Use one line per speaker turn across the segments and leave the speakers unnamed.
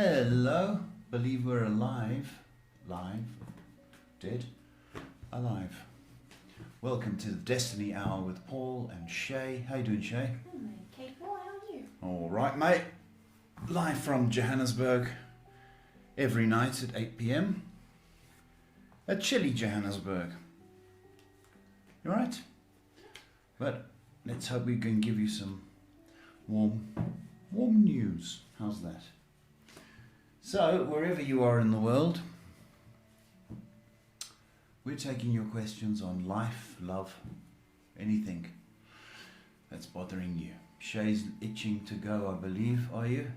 Hello, believe we're alive. Live? Dead? Alive. Welcome to the Destiny Hour with Paul and Shay. How you doing, Shay?
I'm okay, Paul. How are you?
All right, mate. Live from Johannesburg every night at 8 p.m. at chilly Johannesburg. You alright? But let's hope we can give you some warm news. How's that? So, wherever you are in the world, we're taking your questions on life, love, anything that's bothering you. Shay's itching to go, I believe. Are you?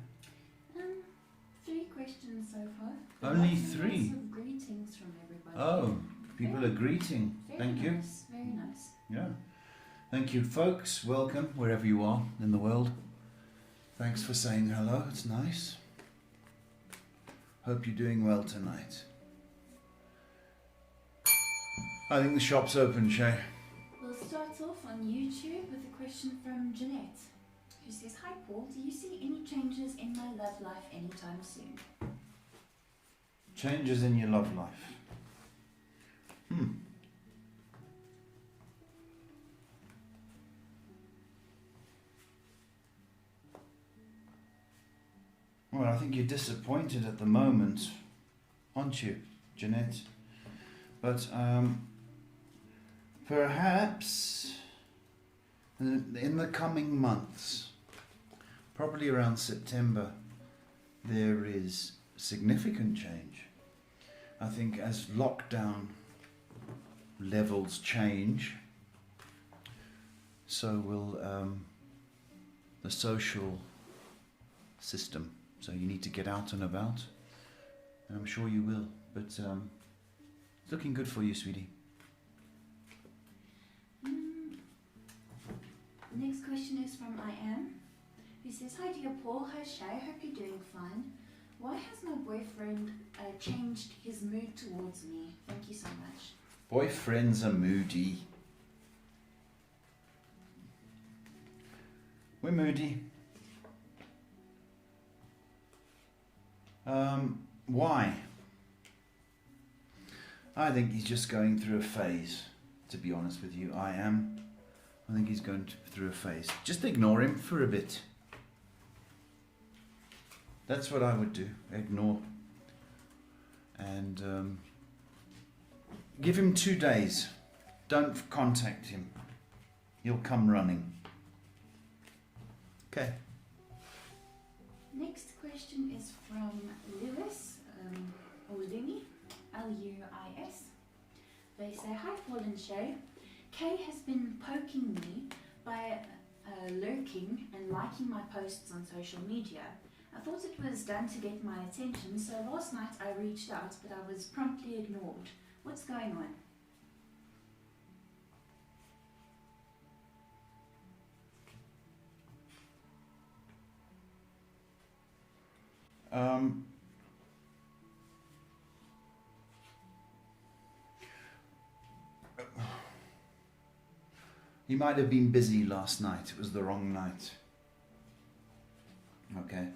3 questions so far.
Only
Lots and
3?
Lots of greetings from everybody.
Oh, people are greeting. Thank you.
Nice, very nice.
Yeah. Thank you, folks. Welcome, wherever you are in the world. Thanks for saying hello. It's nice. Hope you're doing well tonight. I think the shop's open, Shay.
We'll start off on YouTube with a question from Jeanette, who says, "Hi Paul, do you see any changes in my love life anytime soon?"
Changes in your love life. Well, I think you're disappointed at the moment, aren't you, Jeanette? But perhaps in the coming months, probably around September, there is significant change. I think as lockdown levels change, so will the social system. So you need to get out and about, and I'm sure you will. But it's looking good for you, sweetie.
Next question is from I Am, who says, "Hi dear Paul, hi Shay, I hope you're doing fine. Why has my boyfriend changed his mood towards me? Thank you so much."
Boyfriends are moody. We're moody. Why? I think he's just going through a phase, to be honest with you. I think he's going through a phase. Just ignore him for a bit. That's what I would do. Ignore. And give him 2 days. Don't contact him. He'll come running. Okay.
Next question is from Lewis, or Lenny, Luis. They say, "Hi Paul and Shay. Kay has been poking me by lurking and liking my posts on social media. I thought it was done to get my attention, so last night I reached out, but I was promptly ignored. What's going on?"
He might have been busy last night. It was the wrong night. Okay.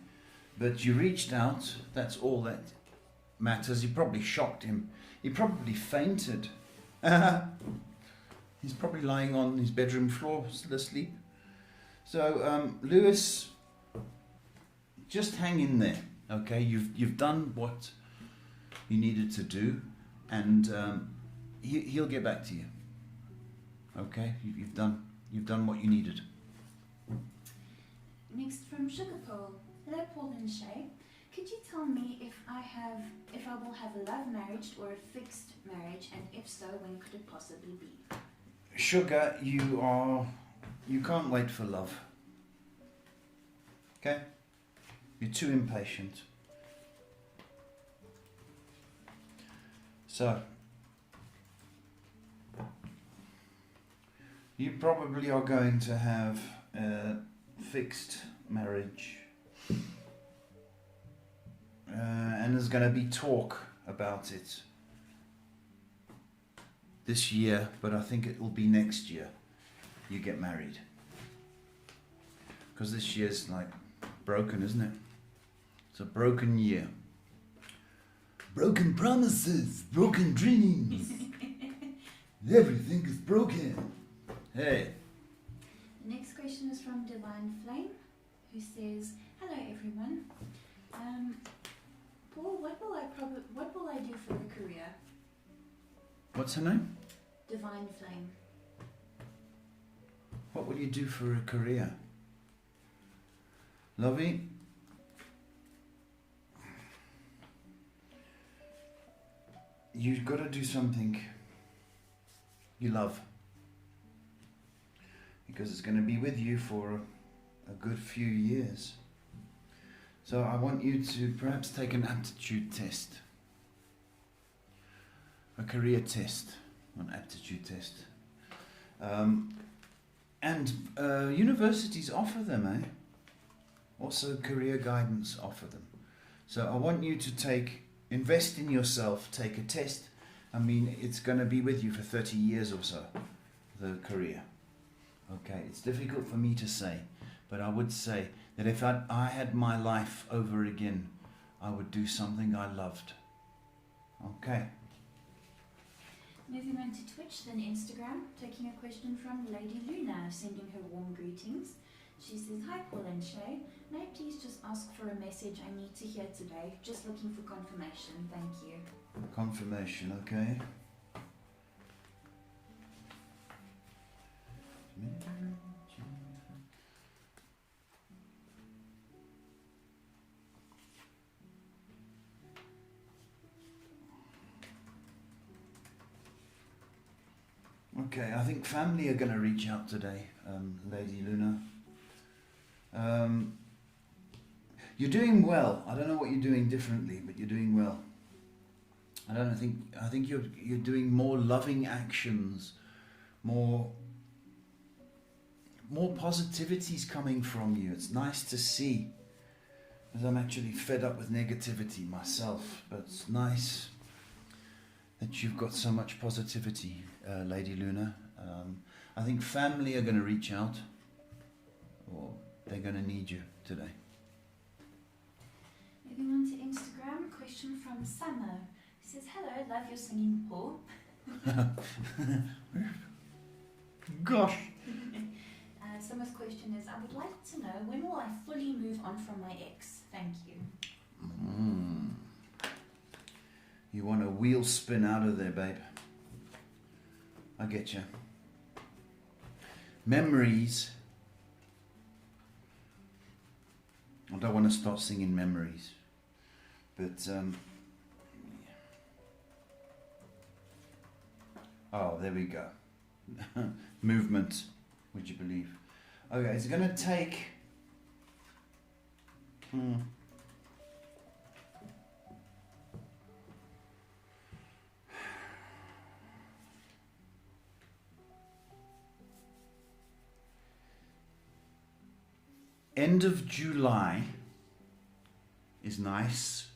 But you reached out. That's all that matters. You probably shocked him. He probably fainted. He's probably lying on his bedroom floor, still asleep. So, Lewis, just hang in there. Okay, you've done what you needed to do, and he'll get back to you. Okay, you've done what you needed.
Next from Sugar Pearl. "Hello Paul and Shay. Could you tell me if I will have a love marriage or a fixed marriage, and if so, when could it possibly be?"
Sugar, you can't wait for love. Okay? You're too impatient. So, you probably are going to have a fixed marriage. And there's going to be talk about it this year, but I think it will be next year you get married. Because this year's like broken, isn't it? It's a broken year. Broken promises, broken dreams. Everything is broken. Hey.
The next question is from Divine Flame, who says, "Hello everyone. Paul, what will I do for a career?"
What's her name?
Divine Flame.
What will you do for a career? Lovey? You've got to do something you love. Because it's going to be with you for a good few years. So I want you to perhaps take an aptitude test. A career test, an aptitude test. And universities offer them, eh? Also career guidance offer them. So I want you to invest in yourself, take a test. I mean, it's going to be with you for 30 years or so, the career. Okay, it's difficult for me to say, but I would say that if I had my life over again, I would do something I loved. Okay.
Moving on to Twitch, then Instagram, taking a question from Lady Luna, sending her warm greetings. She says, "Hi Paul and Shay, may I please just ask for a message I need to hear today? Just looking for confirmation, thank you."
Confirmation, okay. Okay, I think family are going to reach out today, Lady Luna. You're doing well. I don't know what you're doing differently, but you're doing well. I think you're doing more loving actions, more positivity's coming from you. It's nice to see, as I'm actually fed up with negativity myself, but it's nice that you've got so much positivity, Lady Luna. I think family are going to reach out, or they're going to need you today.
Moving on to Instagram, question from Summer. He says, "Hello, love your singing, Paul."
Gosh.
Summer's question is, "I would like to know, when will I fully move on from my ex? Thank you."
You want a wheel spin out of there, babe. I get you. Memories. I don't want to start singing memories, but oh, there we go. Movement, would you believe? Okay, it's going to take end of July is nice,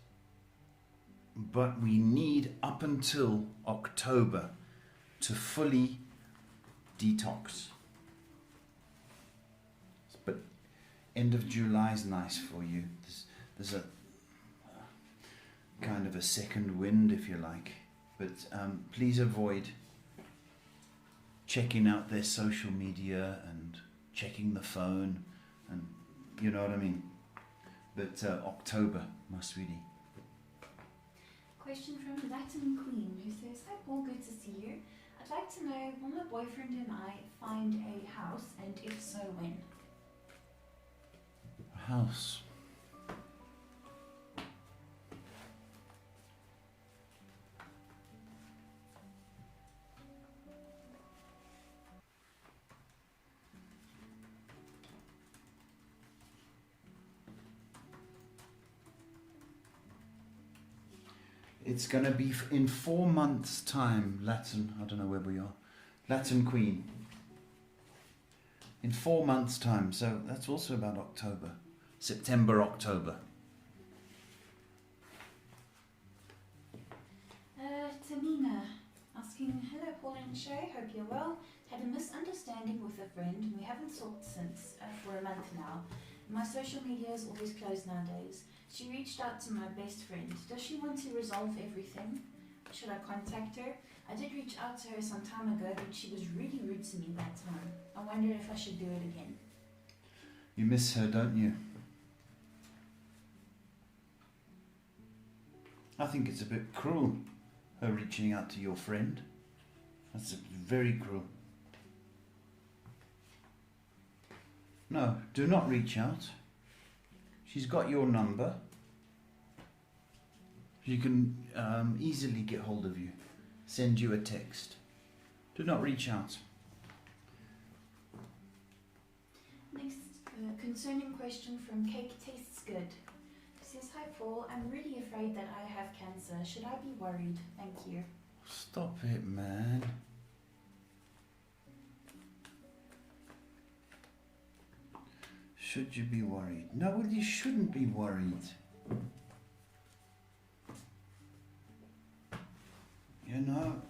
but we need up until October to fully detox. But end of July is nice for you. There's a kind of a second wind, if you like, but please avoid checking out their social media and checking the phone, and you know what I mean. But October, my sweetie.
Question from Latin Queen, who says, "Hi Paul, good to see you. I'd like to know, will my boyfriend and I find a house, and if so, when?"
A house. It's going to be in 4 months' time, Latin, I don't know where we are, Latin Queen. In 4 months' time, so that's also about October, September, October.
Tamina asking, "Hello Paul and Shay, hope you're well. Had a misunderstanding with a friend and we haven't talked since for a month now. My social media is always closed nowadays. She reached out to my best friend. Does she want to resolve everything? Should I contact her? I did reach out to her some time ago, but she was really rude to me that time. I wondered if I should do it again.
You miss her, don't you? I think it's a bit cruel, her reaching out to your friend. That's very cruel. No, do not reach out. She's got your number. She can easily get hold of you. Send you a text. Do not reach out.
Next, concerning question from Cake Tastes Good. She says, hi Paul, I'm really afraid that I have cancer. Should I be worried? Thank you.
Stop it, man. Should you be worried? No, well, you shouldn't be worried. You know,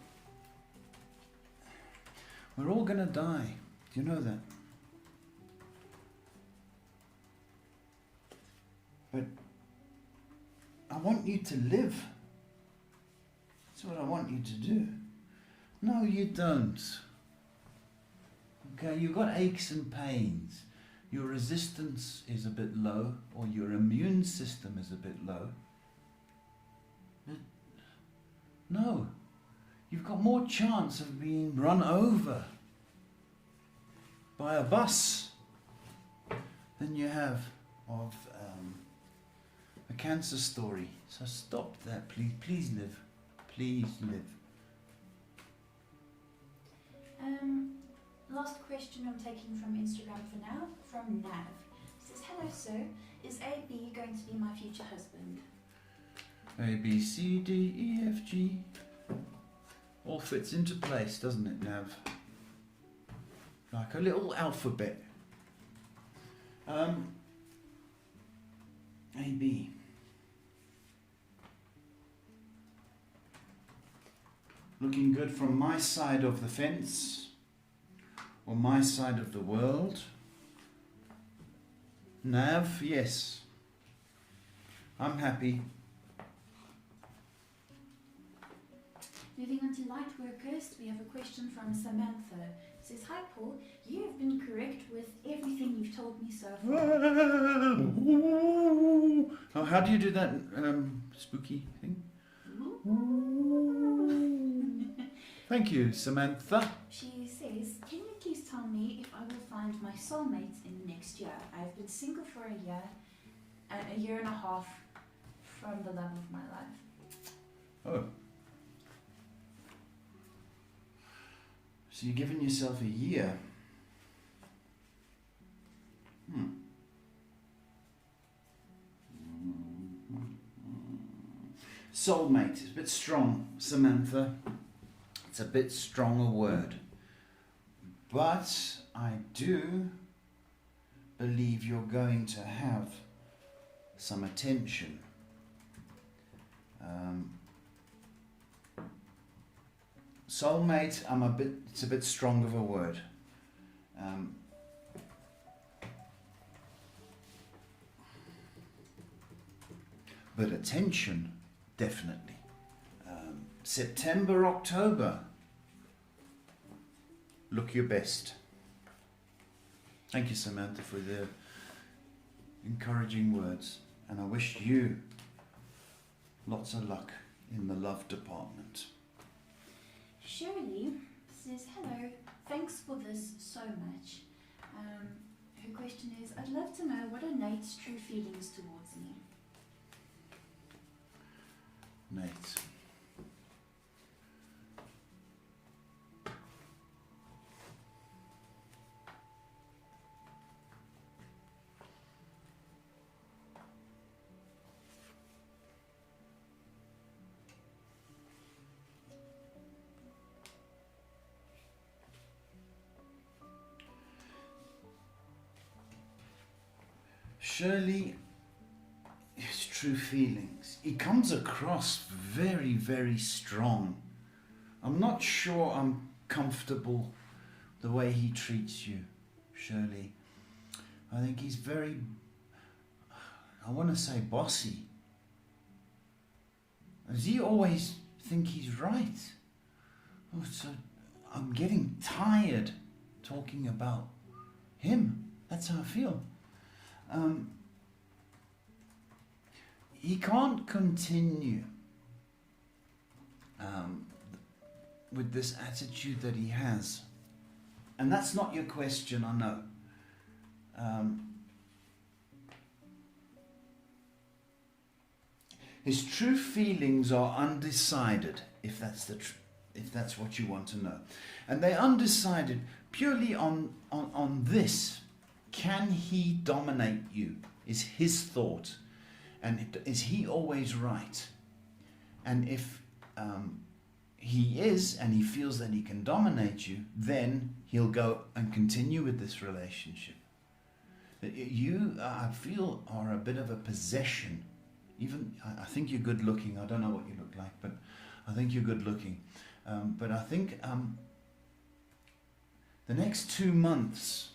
we're all gonna die. Do you know that? But I want you to live. That's what I want you to do. No, you don't. Okay, you've got aches and pains. Your resistance is a bit low, or your immune system is a bit low. But no, you've got more chance of being run over by a bus than you have of a cancer story. So stop that, please. Please live. Please live.
Last question I'm taking from Instagram for now, from Nav. It says, hello sir, is AB going to be my future husband?
A, B, C, D, E, F, G. All fits into place, doesn't it, Nav? Like a little alphabet. A, B. Looking good from my side of the fence, or my side of the world. Nav, yes. I'm happy.
Moving on to light workers, we have a question from Samantha. It says, hi Paul, you have been correct with everything you've told me so far.
Oh, how do you do that spooky thing? Thank you, Samantha.
She says, can you please tell me if I will find my soulmate in next year? I've been single for a year and a half from the love of my life.
Oh. So you're giving yourself a year. Soulmate is a bit strong, Samantha. It's a bit strong a word. But I do believe you're going to have some attention. Soulmate, it's a bit strong of a word. But attention, definitely. September, October, look your best. Thank you, Samantha, for the encouraging words. And I wish you lots of luck in the love department.
Shirley says, hello, thanks for this so much. Her question is, I'd love to know what are Nate's true feelings towards me?
Nate. Shirley, his true feelings. He comes across very, very strong. I'm not sure I'm comfortable the way he treats you, Shirley. I think he's very I want to say bossy. Does he always think he's right? Oh, so I'm getting tired talking about him. That's how I feel. He can't continue with this attitude that he has. And that's not your question, I know. His true feelings are undecided, if that's what you want to know. And they're undecided purely on this. Can he dominate you? Is his thought. And is he always right? And if he is, and he feels that he can dominate you, then he'll go and continue with this relationship. You, I feel, are a bit of a possession. Even, I think you're good looking. I don't know what you look like, but I think you're good looking. But I think the next 2 months,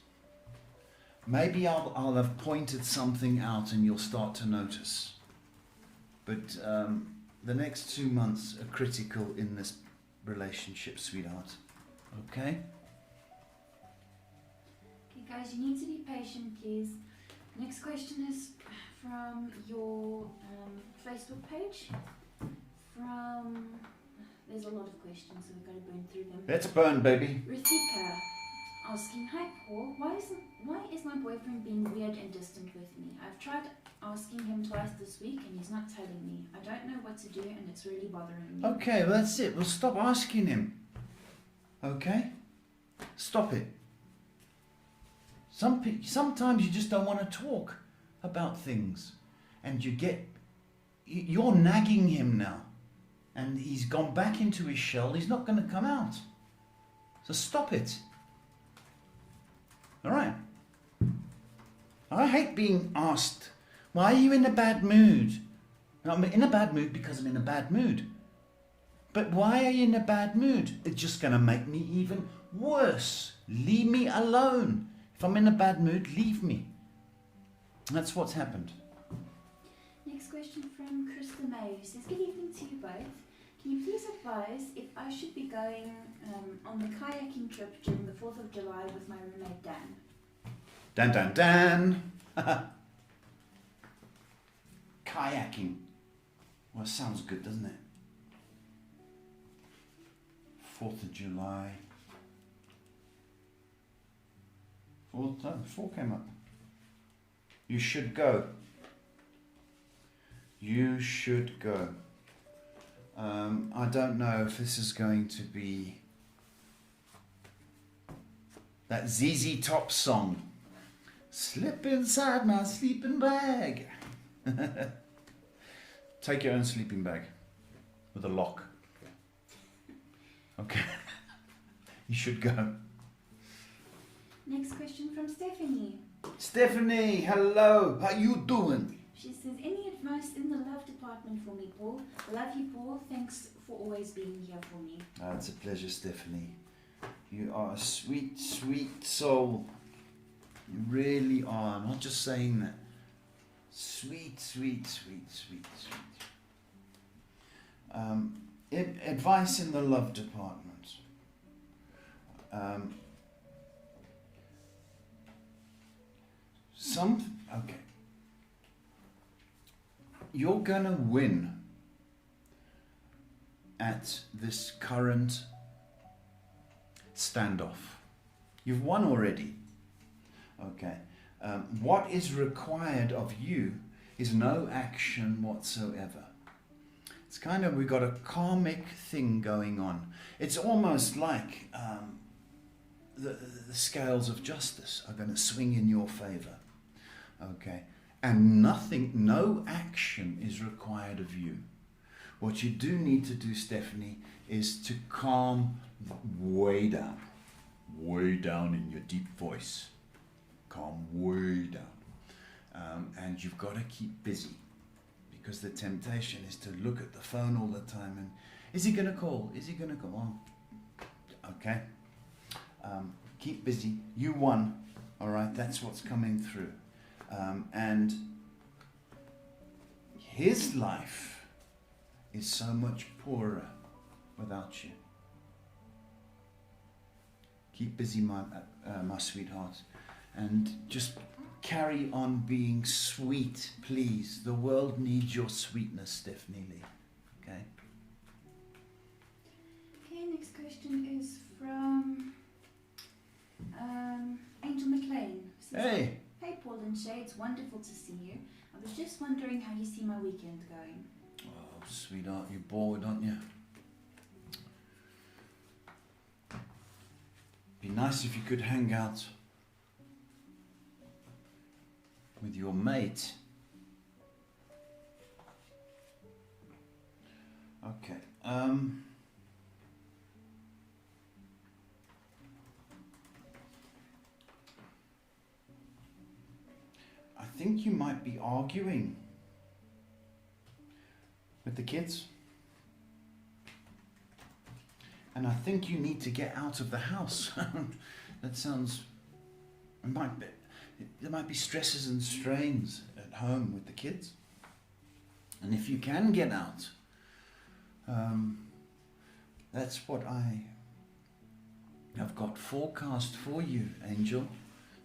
maybe I'll have pointed something out and you'll start to notice. But the next 2 months are critical in this relationship, sweetheart. Okay?
Okay, guys, you need to be patient, please. Next question is from your Facebook page. There's a lot of questions, so we've got to burn through them.
Let's burn, baby.
Rithika asking, hi Paul, why is my boyfriend being weird and distant with me? I've tried asking him twice this week and he's not telling me. I don't know what to do and it's really bothering me.
Okay, well that's it. We'll stop asking him. Okay? Stop it. Sometimes you just don't want to talk about things. And you're nagging him now. And he's gone back into his shell. He's not going to come out. So stop it. All right. I hate being asked, why are you in a bad mood? I'm in a bad mood because I'm in a bad mood. But why are you in a bad mood? It's just going to make me even worse. Leave me alone. If I'm in a bad mood, leave me. That's what's happened.
Next question from Krista May, who says, good evening to you both. Can you please advise if I should be going on the kayaking trip during the 4th of July with my roommate Dan?
Dan. Kayaking. Well, it sounds good, doesn't it? 4th of July. 4 came up. You should go. You should go. I don't know if this is going to be that ZZ Top song. Slip inside my sleeping bag. Take your own sleeping bag with a lock. Okay. You should go.
Next question from Stephanie.
Stephanie, hello. How you doing?
She says, any advice in the love department for me, Paul? Love you, Paul. Thanks for always being here for me.
Oh, it's a pleasure, Stephanie. You are a sweet, sweet soul. You really are. I'm not just saying that. Sweet, sweet, sweet, sweet, sweet. Advice in the love department. Okay. You're gonna win at this current standoff. You've won already. Okay. What is required of you is no action whatsoever. It's kind of, we've got a karmic thing going on. It's almost like the scales of justice are going to swing in your favor. Okay. And no action is required of you. What you do need to do, Stephanie, is to calm way down in your deep voice. Calm way down. And you've got to keep busy, because the temptation is to look at the phone all the time and, is he going to call? Is he going to call? Okay. Keep busy. You won. All right. That's what's coming through. And his life is so much poorer without you. Keep busy, my sweetheart, and just carry on being sweet, please. The world needs your sweetness, Stephanie Lee. Okay?
Okay, next question is from Angel McLean. Says,
Hey!
Hey Paul and Shay, it's wonderful to see you. I was just wondering how you see my weekend going.
Oh, sweetheart, you're bored, aren't you? Be nice if you could hang out with your mate. Okay. I think you might be arguing with the kids. And I think you need to get out of the house. That sounds... There might be stresses and strains at home with the kids. And if you can get out, that's what I have got forecast for you, Angel.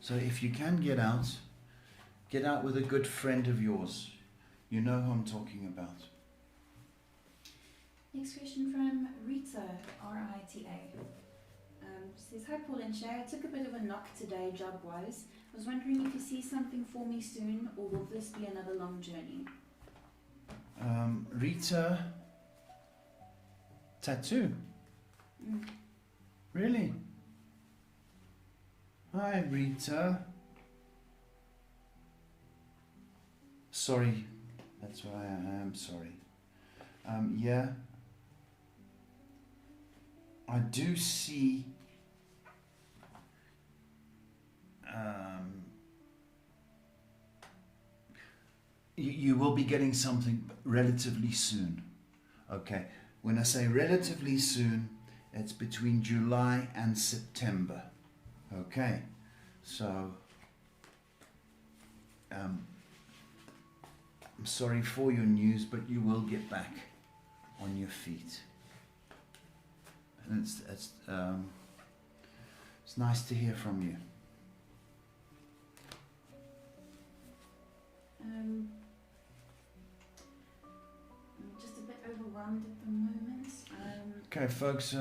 So if you can get out with a good friend of yours. You know who I'm talking about.
Next question from Rita, R-I-T-A. Says, hi Paul and Shay, I took a bit of a knock today job-wise. I was wondering if you see something for me soon, or will this be another long journey?
Rita, tattoo? Really? Hi Rita. Sorry, that's why I am sorry. Yeah, I do see you will be getting something relatively soon. Okay, when I say relatively soon, it's between July and September. Okay, so I'm sorry for your news, but you will get back on your feet. And it's nice to hear from you.
I'm just a bit overwhelmed at the moment.
Okay, folks,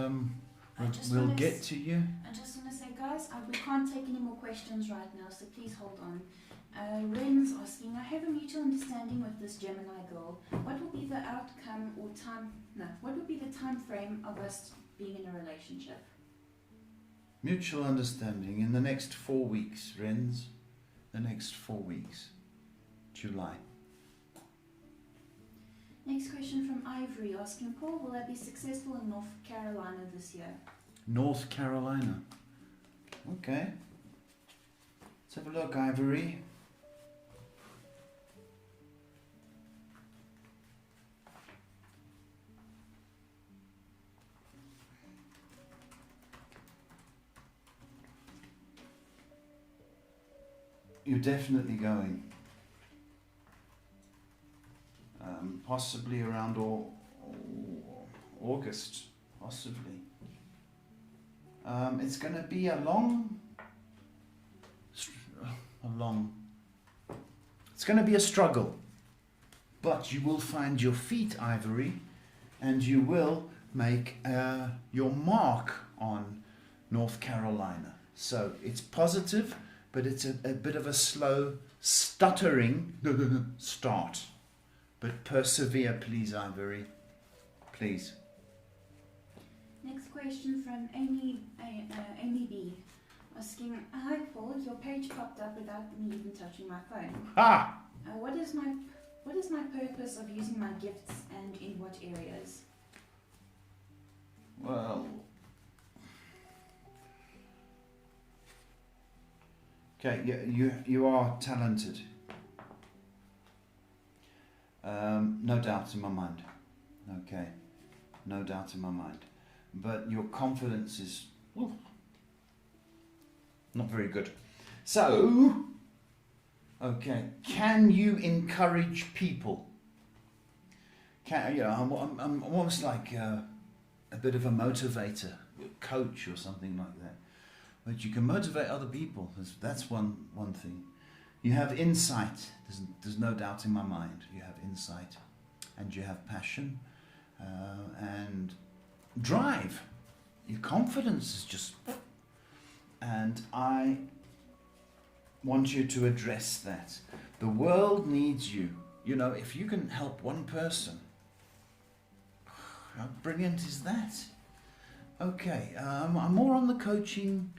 we'll
get to you.
I just want to say, guys, we can't take any more questions right now, so please hold on. Ren's asking, I have a mutual understanding with this Gemini girl. What will be the outcome or what would be the time frame of us being in a relationship?
Mutual understanding in the next 4 weeks, Renz. The next 4 weeks. July.
Next question from Ivory asking, Paul, will I be successful in North Carolina this year?
North Carolina. Okay. Let's have a look, Ivory. You're definitely going. Possibly around August, possibly. It's going to be it's going to be a struggle, but you will find your feet, Ivory, and you will make your mark on North Carolina. So it's positive, but it's a bit of a slow, stuttering start. But persevere, please, Ivory. Please.
Next question from Amy B. Asking, hi Paul, your page popped up without me even touching my phone.
Ha!
What is my purpose of using my gifts and in what areas?
Well... Okay, you are talented. No doubt in my mind. Okay, no doubt in my mind. But your confidence is not very good. So, okay, can you encourage people? I'm almost like a bit of a motivator, a coach or something like that. But you can motivate other people. That's one thing. You have insight. There's no doubt in my mind. You have insight, and you have passion, and drive. Your confidence is just. And I want you to address that. The world needs you. You know, if you can help one person, how brilliant is that? Okay, I'm more on the coaching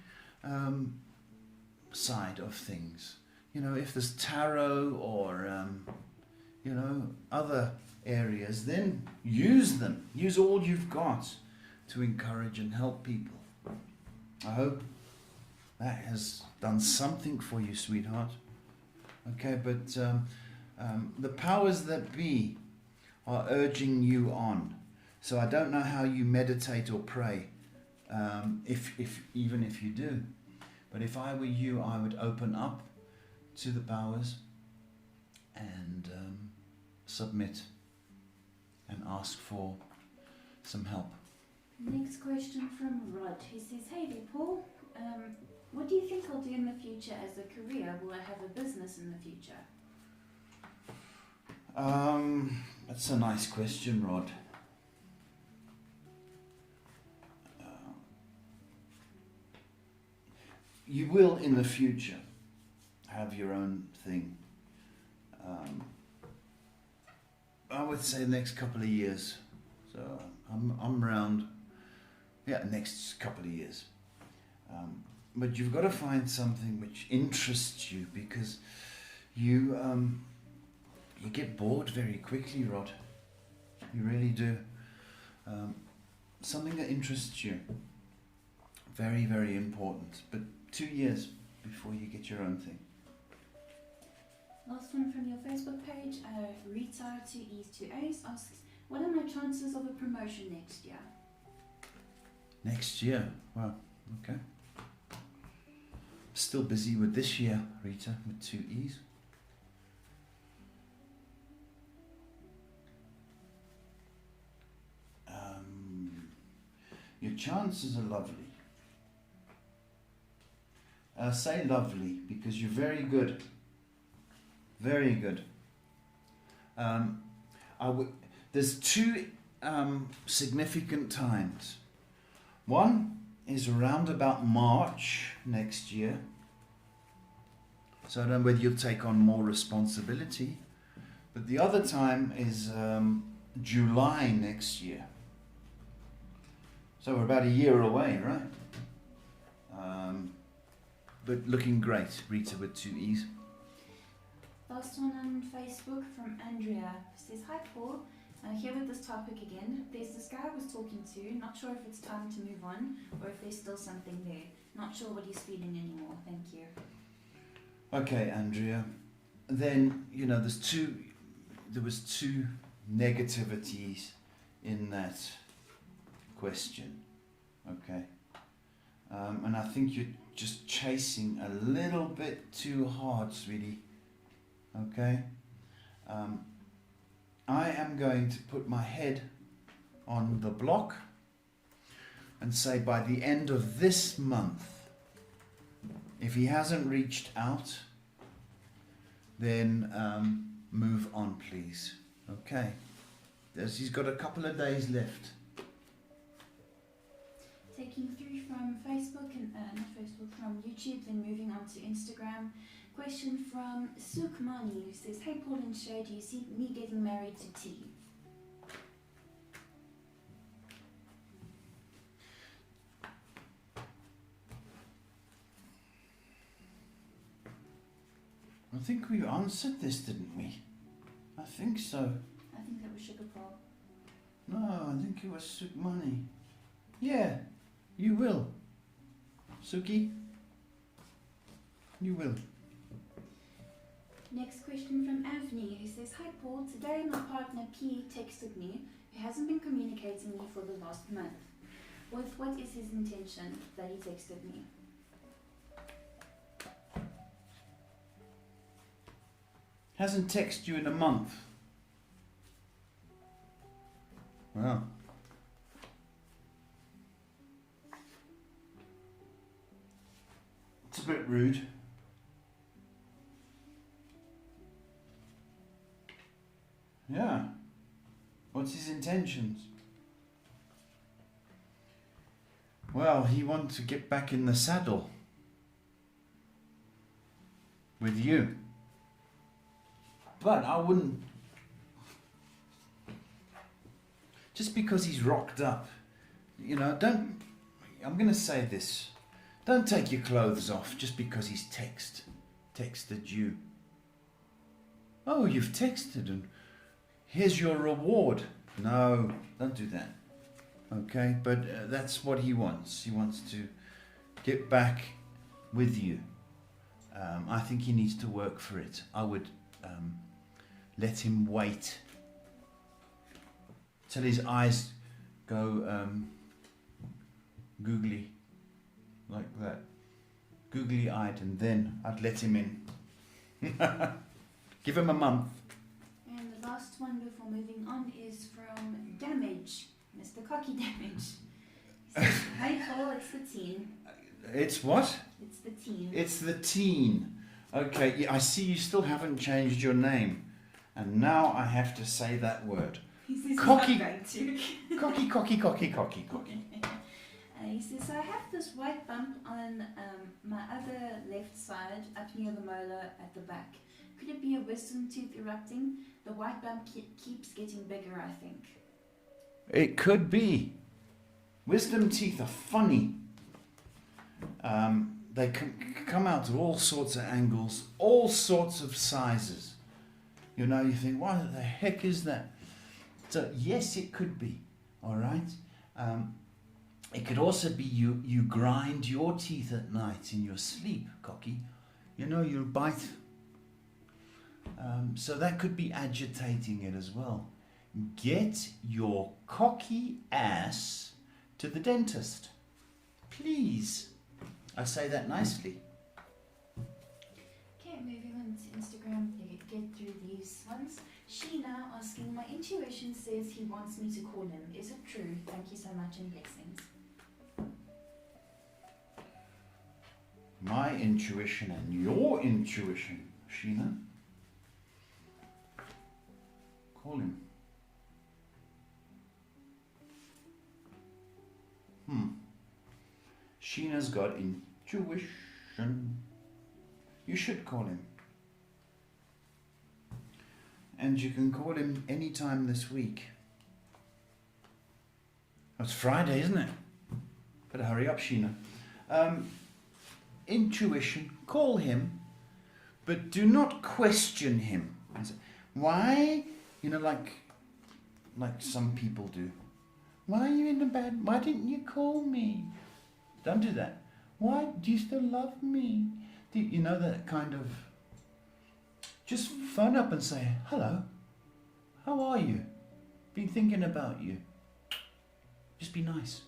side of things. You know, if there's tarot or, other areas, then use them. Use all you've got to encourage and help people. I hope that has done something for you, sweetheart. Okay, but the powers that be are urging you on. So I don't know how you meditate or pray, even if you do. But if I were you, I would open up to the powers and submit and ask for some help.
Next question from Rod. He says, hey there, Paul. What do you think I'll do in the future as a career? Will I have a business in the future?
That's a nice question, Rod. You will in the future have your own thing. I would say next couple of years. So I'm around, next couple of years. But you've got to find something which interests you, because you get bored very quickly, Rod. You really do. Something that interests you. Very, very important. But 2 years before you get your own thing.
Last one from your Facebook page. Rita, 2 E's, 2 A's, asks, what are my chances of a promotion next year?
Next year? Wow, okay. Still busy with this year, Rita, with 2 E's. Your chances are lovely. Say lovely, because you're very good. Very good. There's 2 significant times. One is around about March next year. So I don't know whether you'll take on more responsibility. But the other time is July next year. So we're about a year away, right? But looking great, Rita with 2 E's.
Last one on Facebook from Andrea. Says, hi Paul, here with this topic again. There's this guy I was talking to, not sure if it's time to move on or if there's still something there. Not sure what he's feeling anymore, thank you.
Okay, Andrea. Then, there was 2 negativities in that question. Okay. And I think you're just chasing a little bit too hard, sweetie. Okay? I am going to put my head on the block and say by the end of this month, if he hasn't reached out, then move on, please. Okay? He's got a couple of days left.
Taking through from Facebook and not Facebook, from YouTube, then moving on to Instagram. Question from Sukmani, who says, hey Paul and Shay, do you see me getting married to T?
I think we answered this, didn't we? I think so.
I think that was Sugar Paul.
No, I think it was Sukmani. Yeah, you will. Suki, you will.
Next question from Avni, who says, hi Paul, today my partner P texted me, who hasn't been communicating me for the last month. With what is his intention that he texted me?
Hasn't texted you in a month. Well. It's a bit rude. Yeah. What's his intentions? Well, he wants to get back in the saddle with you. But I wouldn't. Just because he's rocked up, you know, don't. I'm going to say this. Don't take your clothes off just because he's texted you. Oh, you've texted and here's your reward. No, don't do that. Okay, but that's what he wants. He wants to get back with you. I think he needs to work for it. I would let him wait till his eyes go googly, like that, googly-eyed, and then I'd let him in. Give him a month.
And the last one before moving on is from Damage, Mr. Cocky Damage. He says, "Hi Paul, it's the teen."
It's what?
It's the teen.
It's the teen. Okay, yeah, I see you still haven't changed your name, and now I have to say that word.
He says
Cocky.
he's not going to.
Cocky, cocky, cocky, cocky, cocky.
He says, "I have this white bump on my other left side, up near the molar at the back. Could it be a wisdom tooth erupting? The white bump keeps getting bigger, I think."
It could be. Wisdom teeth are funny. They come out at all sorts of angles, all sorts of sizes. You know, you think, what the heck is that? So, yes, it could be. All right? It could also be you grind your teeth at night in your sleep, Cocky. You know, you'll bite. So that could be agitating it as well. Get your cocky ass to the dentist. Please. I say that nicely.
Okay, moving on to Instagram. Get through these ones. Sheena asking, "My intuition says he wants me to call him. Is it true? Thank you so much and blessings."
My intuition and your intuition, Sheena. Call him. Sheena's got intuition. You should call him. And you can call him anytime this week. Oh, it's Friday, isn't it? Better hurry up, Sheena. Intuition, call him, but do not question him. Why? You know, like some people do. Why are you in the bed? Why didn't you call me? Don't do that. Why do you still love me? You know, that kind of... Just phone up and say, "Hello, how are you? Been thinking about you." Just be nice.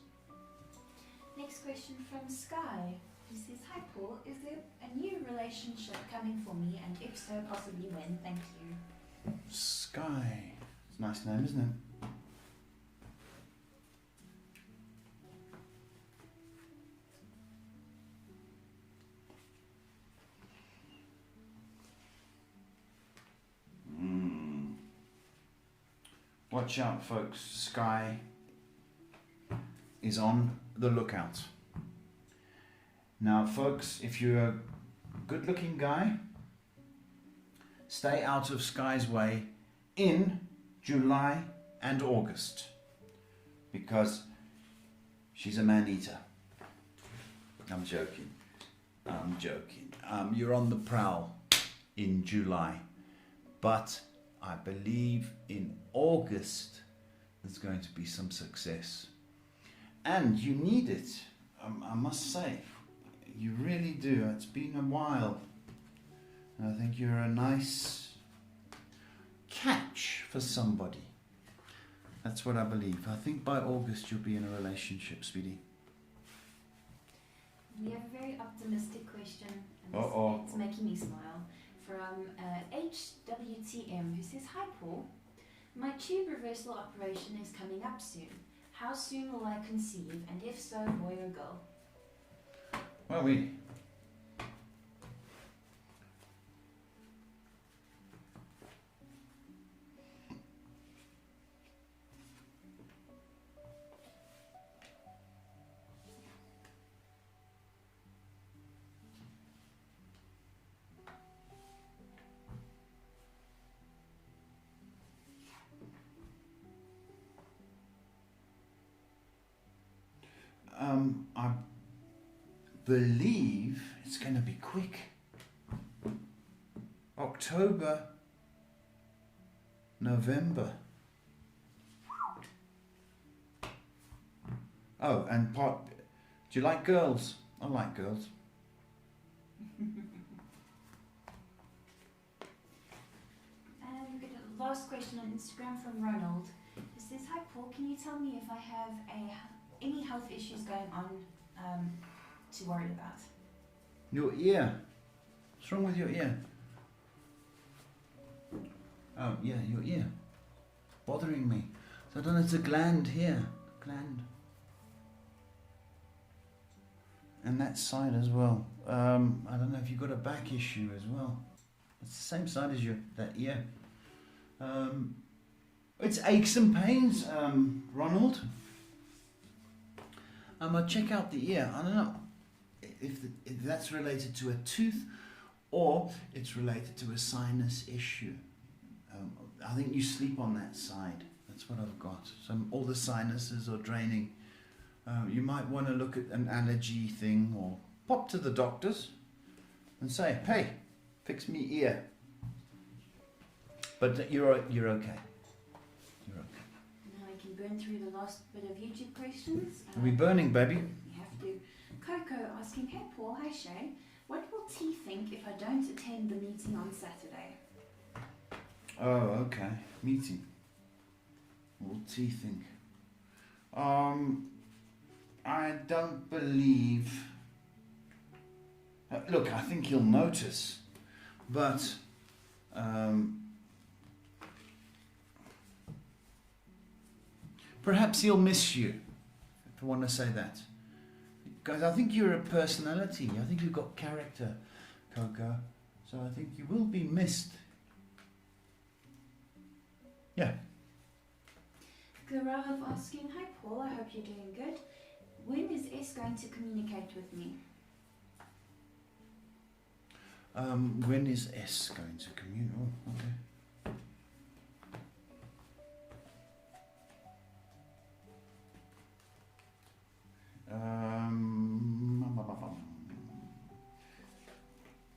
Next question from Sky, who says, "Hi Paul, is there a new relationship coming for me, and if so, possibly when? Thank you."
Sky. It's a nice name, isn't it? Watch out, folks. Sky is on the lookout. Now, folks, if you're a good-looking guy, stay out of Sky's way in July and August, because she's a man-eater. I'm joking. You're on the prowl in July, but I believe in August there's going to be some success. And you need it, I must say. You really do. It's been a while. And I think you're a nice catch for somebody. That's what I believe. I think by August you'll be in a relationship, sweetie.
We have a very optimistic question, and it's making me smile. From HWTM, who says, "Hi Paul, My tube reversal operation is coming up soon. How soon will I conceive, and if so, boy or girl?
Well, we... I believe it's going to be quick. October, November. Oh, and do you like girls? I like girls.
We've got a last question on Instagram from Ronald. He says, "Hi Paul, can you tell me if I have any health issues going on to worry about?"
Your ear. What's wrong with your ear? Oh, yeah, your ear. Bothering me. So I don't know, it's a gland here. Gland. And that side as well. I don't know if you've got a back issue as well. It's the same side as that ear. It's aches and pains, Ronald. I'll check out the ear. I don't know if that's related to a tooth or it's related to a sinus issue. I think you sleep on that side. That's what I've got. So all the sinuses are draining. You might want to look at an allergy thing or pop to the doctors and say, "Hey, fix me ear." But you're okay. You're okay.
Now we can burn through the last bit of YouTube questions.
Are we burning, baby?
We have to. Coco asking, "Hey Paul, hi Shay. What will T think if I don't attend the meeting on Saturday?"
Oh, okay. Meeting. What will T think? I don't believe... look, I think he'll notice, but perhaps he'll miss you, if I want to say that. Because I think you're a personality. I think you've got character, Coco. So I think you will be missed. Yeah.
Gaurav asking, "Hi Paul, I hope you're doing good. When is S going to communicate with me?"
When is S going to communicate? Oh, okay.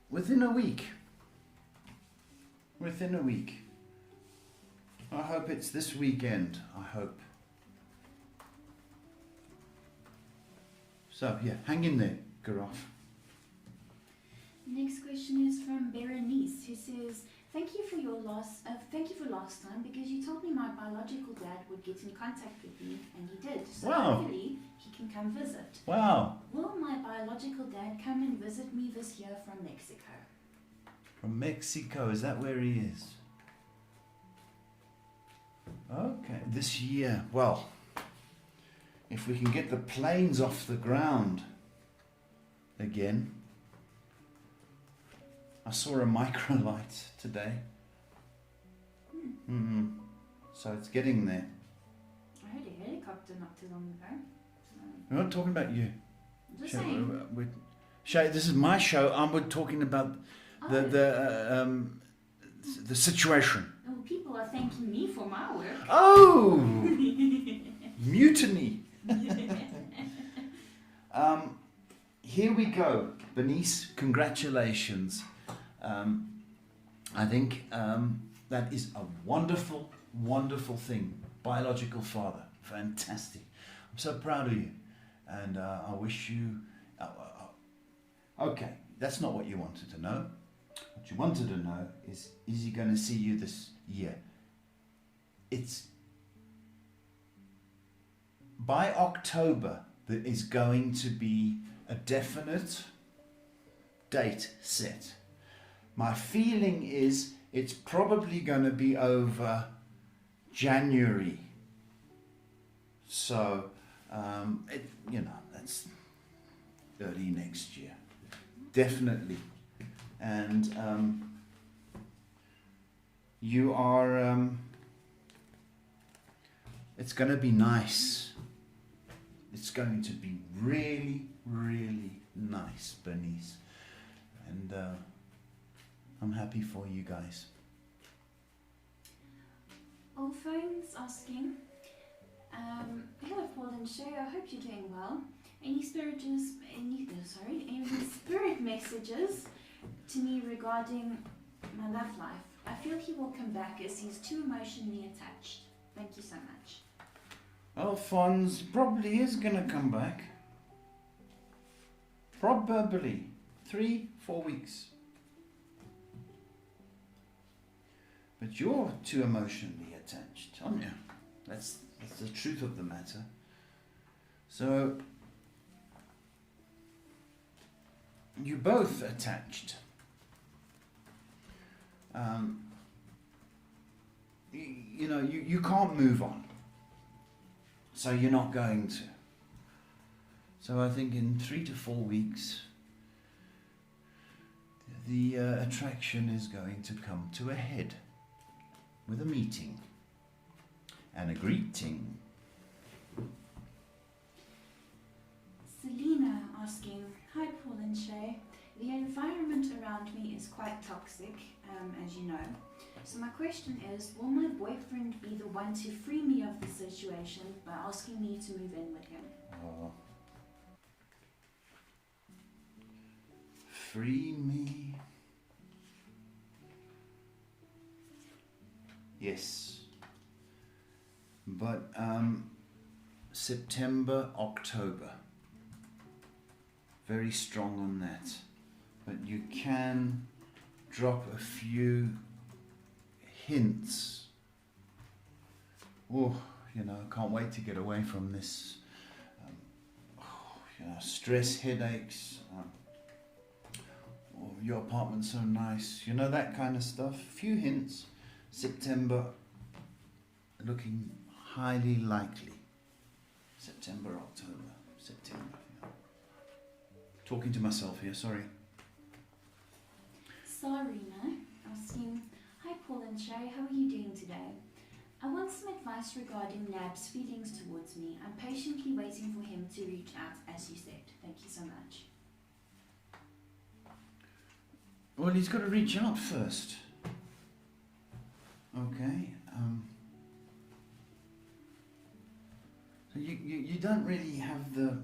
Within a week. Within a week. I hope it's this weekend. I hope. So yeah, hang in there, Garaf.
Next question is from Berenice, who says, thank you for last time, because you told me my biological dad would get in contact with me, and he did. So
wow.
hopefully he can come visit.
Wow.
Will my biological dad come and visit me this year from Mexico?
From Mexico, is that where he is? Okay, this year. Well, if we can get the planes off the ground again. I saw a microlight today. So it's getting there.
I heard a helicopter not too long ago.
We're not talking about you.
I'm just saying.
Shay, this is my show. I'm talking about the situation.
Oh, people are thanking me for my work.
Oh! Mutiny. Here we go. Bernice, congratulations. I think that is a wonderful, wonderful thing. Biological father. Fantastic. I'm so proud of you. And I wish you... okay, that's not what you wanted to know. What you wanted to know is he going to see you this year? It's... by October, there is going to be a definite date set. My feeling is it's probably going to be over January. So, that's early next year. Definitely. And you are, it's going to be nice. It's going to be really, really nice, Bernice. And I'm happy for you guys.
All phones asking, hello Paul and Shay, I hope you're doing well. Any spirit messages to me regarding my love life? I feel he will come back as he's too emotionally attached. Thank you so much.
Alphonse probably is going to come back. Probably 3-4 weeks. But you're too emotionally attached, aren't you? That's the truth of the matter. So, you're both attached. You can't move on. So you're not going to. So I think in 3 to 4 weeks, the attraction is going to come to a head with a meeting and a greeting.
Selena asking, hi Paul and Shay. The environment around me is quite toxic, as you know. So my question is, will my boyfriend be the one to free me of the situation by asking me to move in with him?
Free me? Yes. But September, October. Very strong on that. But you can drop a few hints. Oh, I can't wait to get away from this. Stress, headaches. Your apartment's so nice. That kind of stuff. A few hints. September, looking highly likely. September, October. September. Talking to myself here, sorry.
Sarina asking, hi Paul and Shay, how are you doing today? I want some advice regarding Nab's feelings towards me. I'm patiently waiting for him to reach out, as you said. Thank you so much.
Well, he's got to reach out first. Okay. So you don't really have the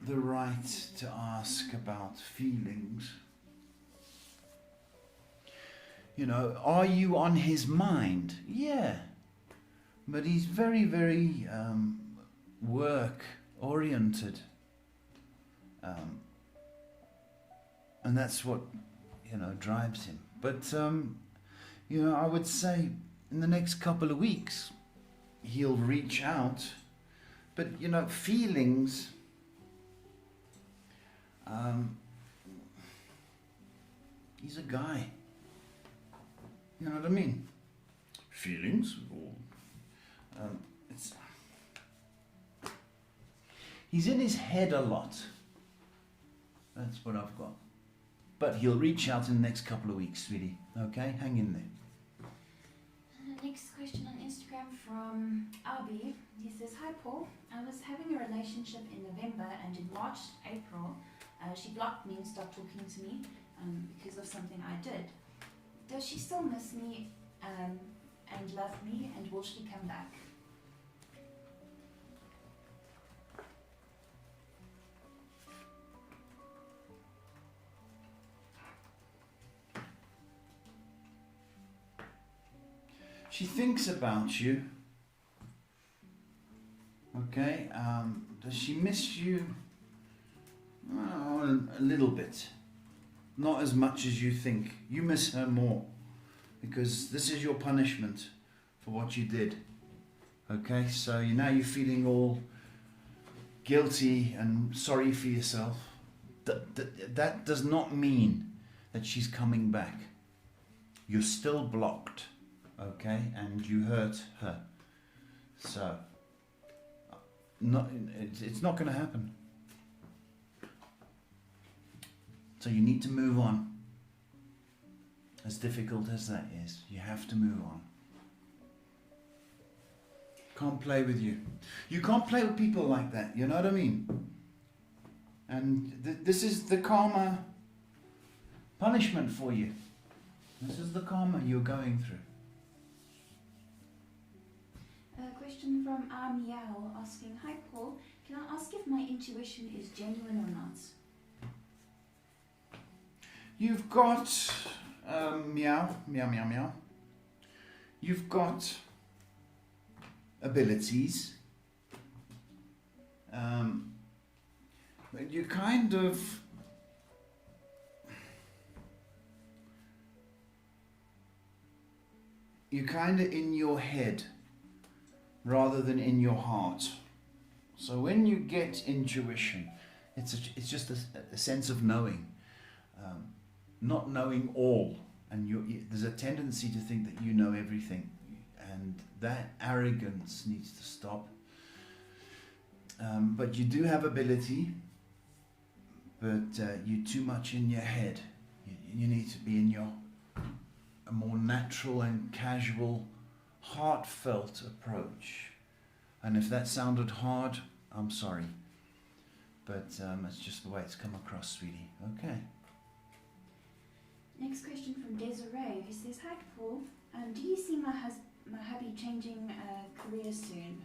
right to ask about feelings. Are you on his mind? Yeah. But he's very, very work-oriented. And that's what, drives him. But, I would say in the next couple of weeks, he'll reach out. But, feelings... he's a guy. You know what I mean? Feelings? He's in his head a lot. That's what I've got. But he'll reach out in the next couple of weeks, sweetie. Okay? Hang in there.
Next question on Instagram from Albie. He says, hi Paul. I was having a relationship in November and in March, April, she blocked me and stopped talking to me because of something I did. Does she still miss me and love me, and will she come back?
She thinks about you. Okay, does she miss you? Oh, a little bit. Not as much as you think. You miss her more. Because this is your punishment for what you did. Okay, so now you're feeling all guilty and sorry for yourself. That does not mean that she's coming back. you're still blocked, okay, and you hurt her. So, it's not going to happen. So you need to move on. As difficult as that is, you have to move on. Can't play with you. You can't play with people like that, you know what I mean? And this is the karma punishment for you. This is the karma you're going through.
A question from Meow asking, hi Paul, can I ask if my intuition is genuine or not?
You've got, meow, meow, meow, meow. You've got abilities. But you kind of, you're kind of in your head rather than in your heart. So when you get intuition, it's just a sense of knowing, not knowing all, and there's a tendency to think that you know everything, and that arrogance needs to stop. But you do have ability, but you're too much in your head. You need to be in a more natural and casual, heartfelt approach. And if that sounded hard, I'm sorry. But it's just the way it's come across, sweetie. Okay.
Next question from Desiree, who says, hi Paul, do you see my hubby changing career soon?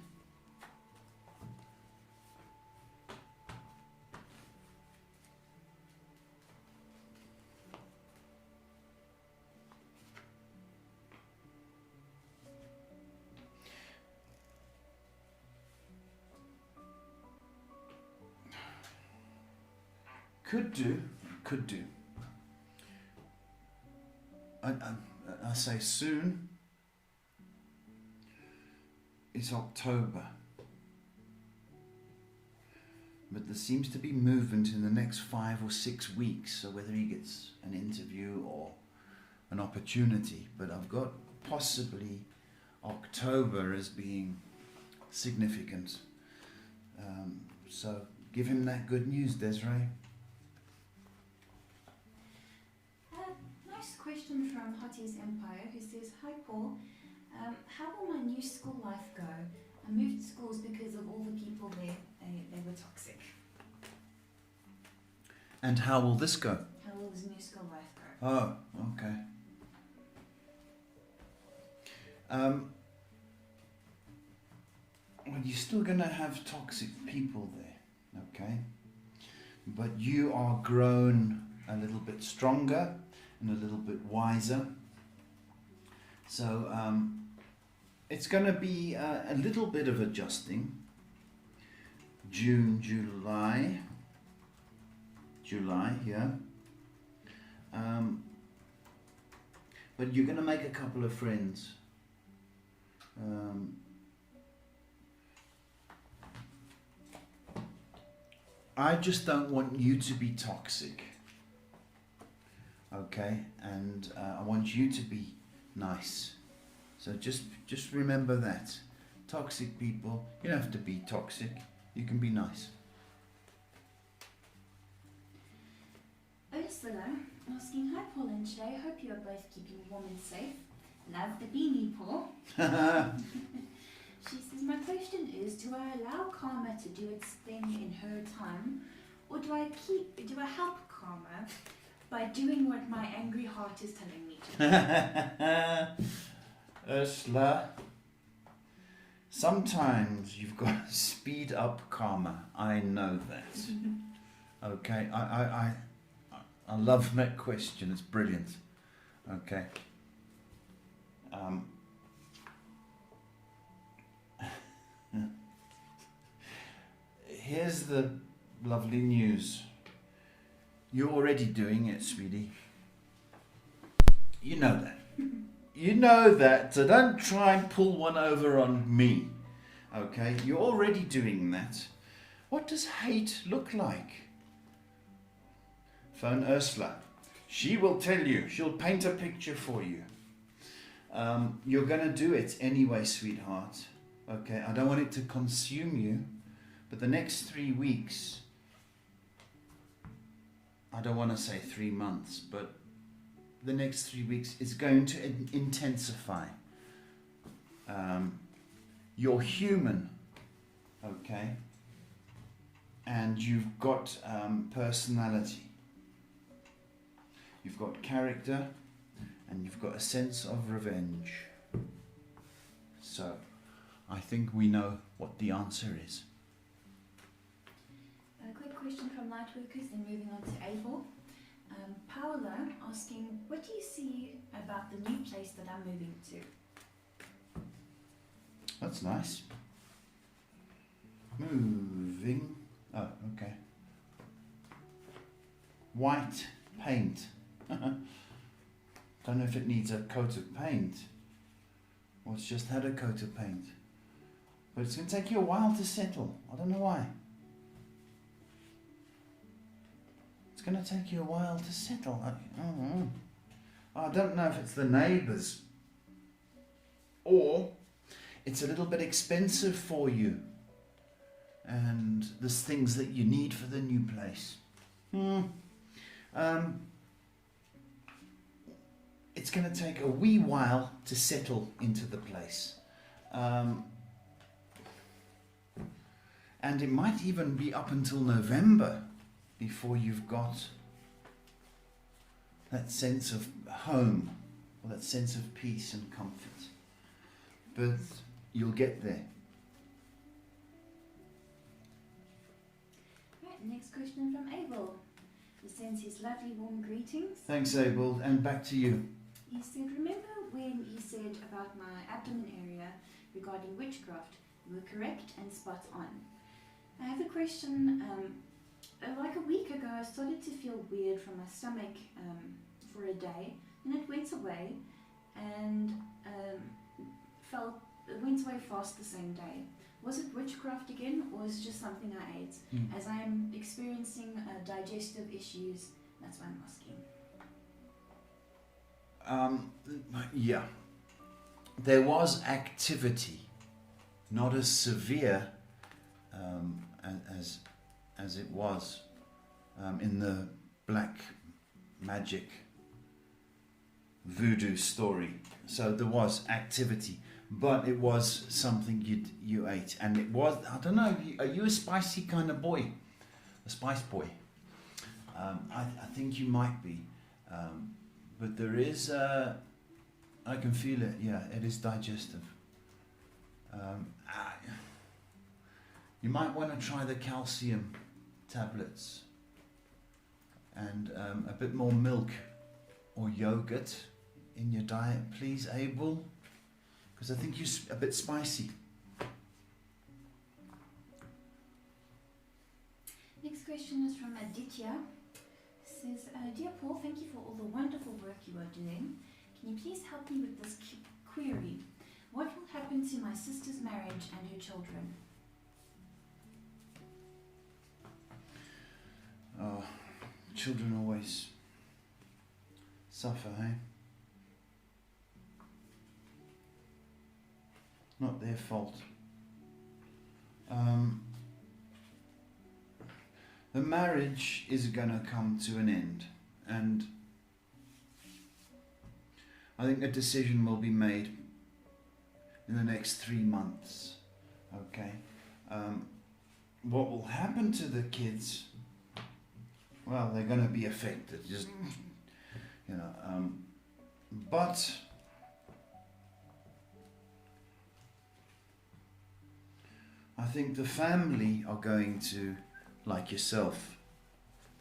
Could do. I say soon. It's October. But there seems to be movement in the next 5 or 6 weeks, so whether he gets an interview or an opportunity. But I've got possibly October as being significant. So give him that good news, Desiree.
Nice question from Hottie's Empire, who says, hi Paul, how will my new school life go? I moved schools because of all the people there, they were toxic.
And how will this go?
How will this new school life go?
Oh, okay. Well, you're still going to have toxic people there, okay? But you are grown a little bit stronger and a little bit wiser. So it's going to be a little bit of adjusting. June, July, yeah. But you're going to make a couple of friends. I just don't want you to be toxic, okay? And I want you to be nice. So just remember that. Toxic people, you don't have to be toxic. You can be nice.
Ursula asking, hi Paul and Shay, hope you are both keeping warm and safe. Love the beanie, Paul. She says, my question is, do I allow karma to do its thing in her time, or do I help karma by doing what my angry heart is telling me to do?
Ursula, sometimes you've got to speed up karma. I know that. Okay, I love that question. It's brilliant. Okay. Here's the lovely news. You're already doing it, sweetie. You know that. You know that, so don't try and pull one over on me. Okay, you're already doing that. What does hate look like? Phone Ursula. She will tell you. She'll paint a picture for you. You're going to do it anyway, sweetheart. Okay, I don't want it to consume you, but the next 3 weeks, I don't want to say 3 months, but the next 3 weeks is going to intensify. You're human, okay? And you've got personality. You've got character, and you've got a sense of revenge. So, I think we know what the answer is.
A quick question from Lightworkers, then moving on to Abel. Paula asking, what do you see about the new place that I'm moving to?
That's nice. Moving. Oh, okay. White paint. Don't know if it needs a coat of paint or it's just had a coat of paint. But it's going to take you a while to settle. I don't know why. It's going to take you a while to settle. I don't know if it's the neighbours or it's a little bit expensive for you and there's things that you need for the new place. It's going to take a wee while to settle into the place. And it might even be up until November before you've got that sense of home or that sense of peace and comfort. But you'll get there.
Right, next question from Abel. He sends his lovely warm greetings.
Thanks, Abel, and back to you.
He said, remember when you said about my abdomen area regarding witchcraft? You were correct and spot on. I have a question. Like a week ago, I started to feel weird from my stomach for a day, and it went away, and it went away fast the same day. Was it witchcraft again, or is it just something I ate? As I am experiencing digestive issues, that's why I'm asking.
Yeah. There was activity, not as severe as it was in the black magic voodoo story. So there was activity, but it was something you ate, and it was, I don't know, are you a spicy kind of boy? A spice boy? I think you might be, but there is, I can feel it, yeah, it is digestive. You might want to try the calcium tablets and a bit more milk or yogurt in your diet, please, Abel, because I think you're a bit spicy.
Next question is from Aditya. It says, Dear Paul, thank you for all the wonderful work you are doing. Can you please help me with this query? What will happen to my sister's marriage and her children?
Oh, children always suffer, eh? Not their fault. The marriage is going to come to an end, and I think a decision will be made in the next 3 months. Okay. What will happen to the kids? Well, they're going to be affected, just, you know, but I think the family are going to, like yourself,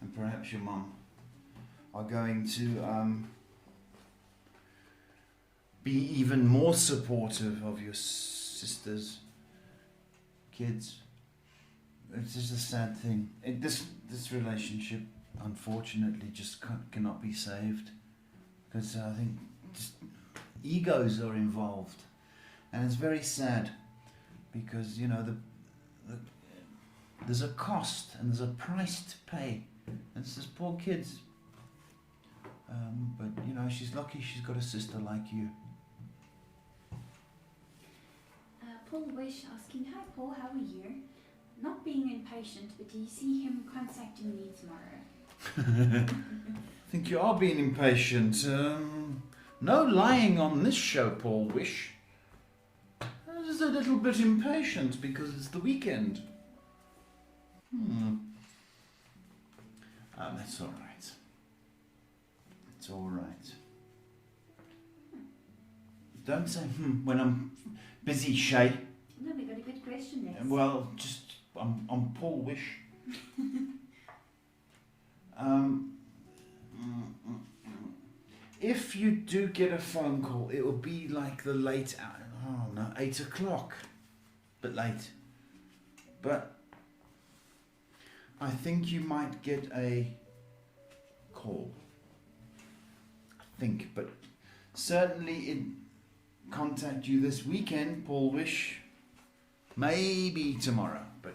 and perhaps your mum, are going to be even more supportive of your sister's kids. It's just a sad thing. This relationship, unfortunately, just cannot be saved, because I think just egos are involved, and it's very sad, because, you know, there's a cost and there's a price to pay, and it's these poor kids But, you know, she's lucky she's got a sister like you.
Paul Wish asking, hi Paul, how are you? Not being impatient, but do you see him contacting me tomorrow?
I think you are being impatient. No lying on this show, Paul Wish. I'm just a little bit impatient because it's the weekend. That's all right. It's all right. Don't say when I'm busy, Shay.
No, we got a good question next.
Well, just I'm Paul Wish. If you do get a phone call, it will be like the late hour. Oh no, 8 o'clock. Bit late. But I think you might get a call. I think, but certainly contact you this weekend, Paul Wish. Maybe tomorrow, but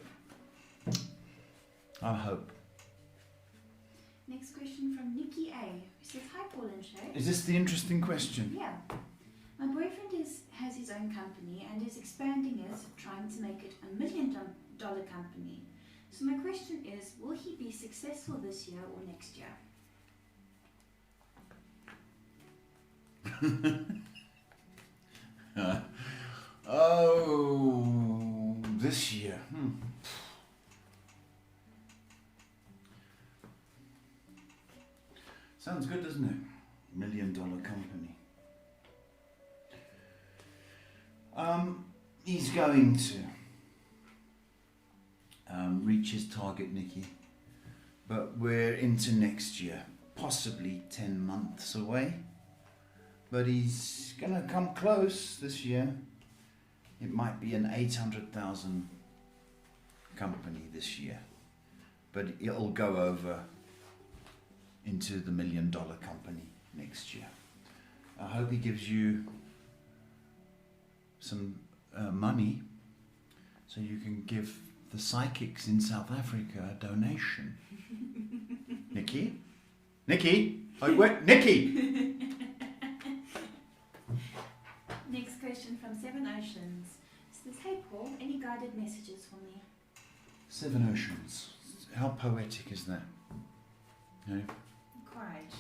I hope.
Next question from Nikki A, who says, hi Paul and Shay.
Is this the interesting question?
Yeah. My boyfriend has his own company and is expanding it, trying to make it $1 million company. So my question is, will he be successful this year or next year?
This year. Sounds good, doesn't it? $1 million company. He's going to reach his target, Nikki, but we're into next year, possibly 10 months away. But he's gonna come close this year. It might be an 800,000 company this year, but it'll go over into the $1 million company next year. I hope he gives you some money so you can give the psychics in South Africa a donation. Nikki? Nikki? Oh, wait, Nikki!
Next question from Seven Oceans. It says, hey Paul, any guided messages for me?
Seven Oceans. How poetic is that? No?
Quite.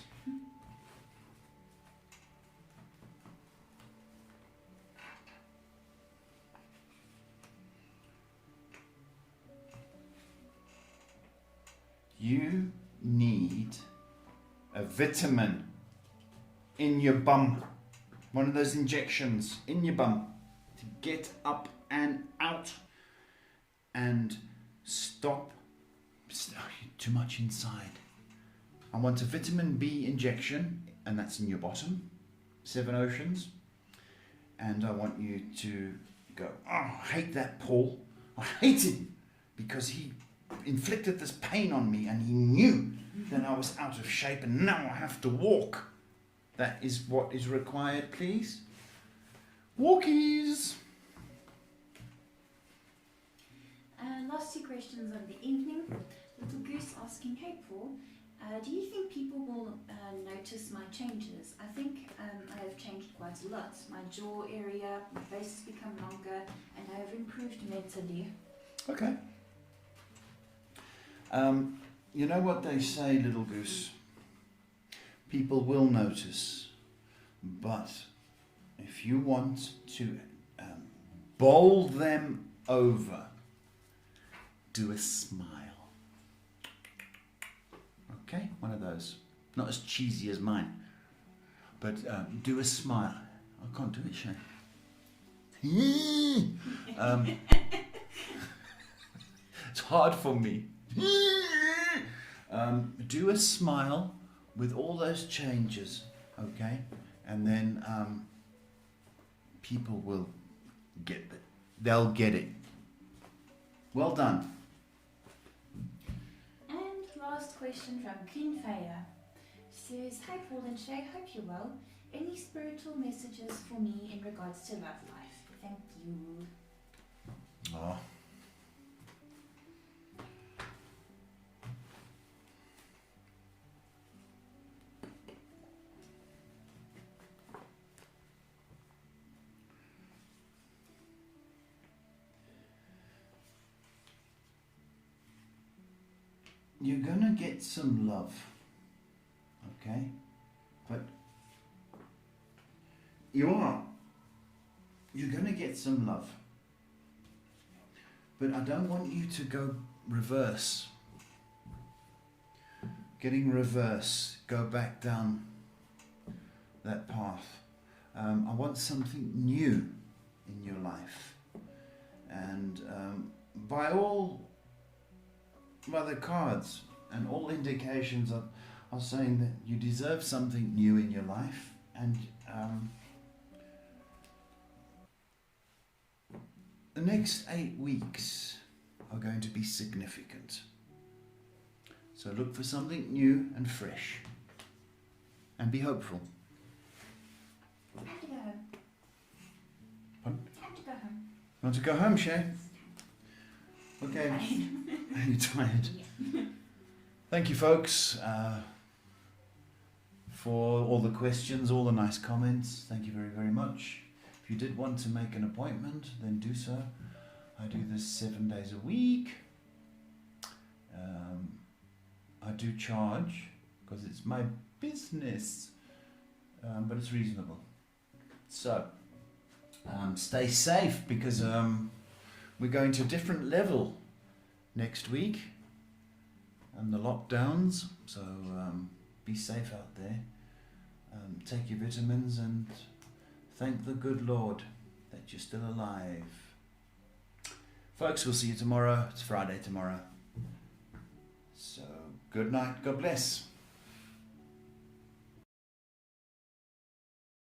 You need a vitamin in your bum. One of those injections in your bum to get up and out and stop too much inside. I want a vitamin B injection, and that's in your bottom, Seven Oceans. And I want you to go, oh, I hate that Paul. I hate him because he inflicted this pain on me and he knew that I was out of shape and now I have to walk. That is what is required, please. Walkies.
Last two questions of the evening. Little Goose asking, hey Paul, do you think people will notice my changes? I think I have changed quite a lot. My jaw area, my face has become longer, and I have improved mentally.
Okay. You know what they say, Little Goose? People will notice, but if you want to bowl them over, do a smile. Okay, one of those. Not as cheesy as mine, but do a smile. I can't do it, Shane. It's hard for me. Do a smile with all those changes, okay? And then people will get it. They'll get it. Well done.
And last question from Queen Faya. She says, hi Paul and Shay, hope you're well. Any spiritual messages for me in regards to love life? Thank you.
Oh. you're going to get some love, okay? But you're going to get some love. But I don't want you to go reverse. Getting reverse, go back down that path. I want something new in your life. And by the cards and all indications are saying that you deserve something new in your life. And the next 8 weeks are going to be significant. So look for something new and fresh. And be hopeful.
Time to go home.
Pardon?
Time to go home.
You want to go home, Shay? Okay. Are you tired?
Yeah.
Thank you, folks, for all the questions, all the nice comments. Thank you very, very much. If you did want to make an appointment, then do so. I do this 7 days a week. I do charge because it's my business, but it's reasonable. So, stay safe because we're going to a different level next week and the lockdowns. So be safe out there. Take your vitamins and thank the good Lord that you're still alive. Folks, we'll see you tomorrow. It's Friday tomorrow. So, good night. God bless.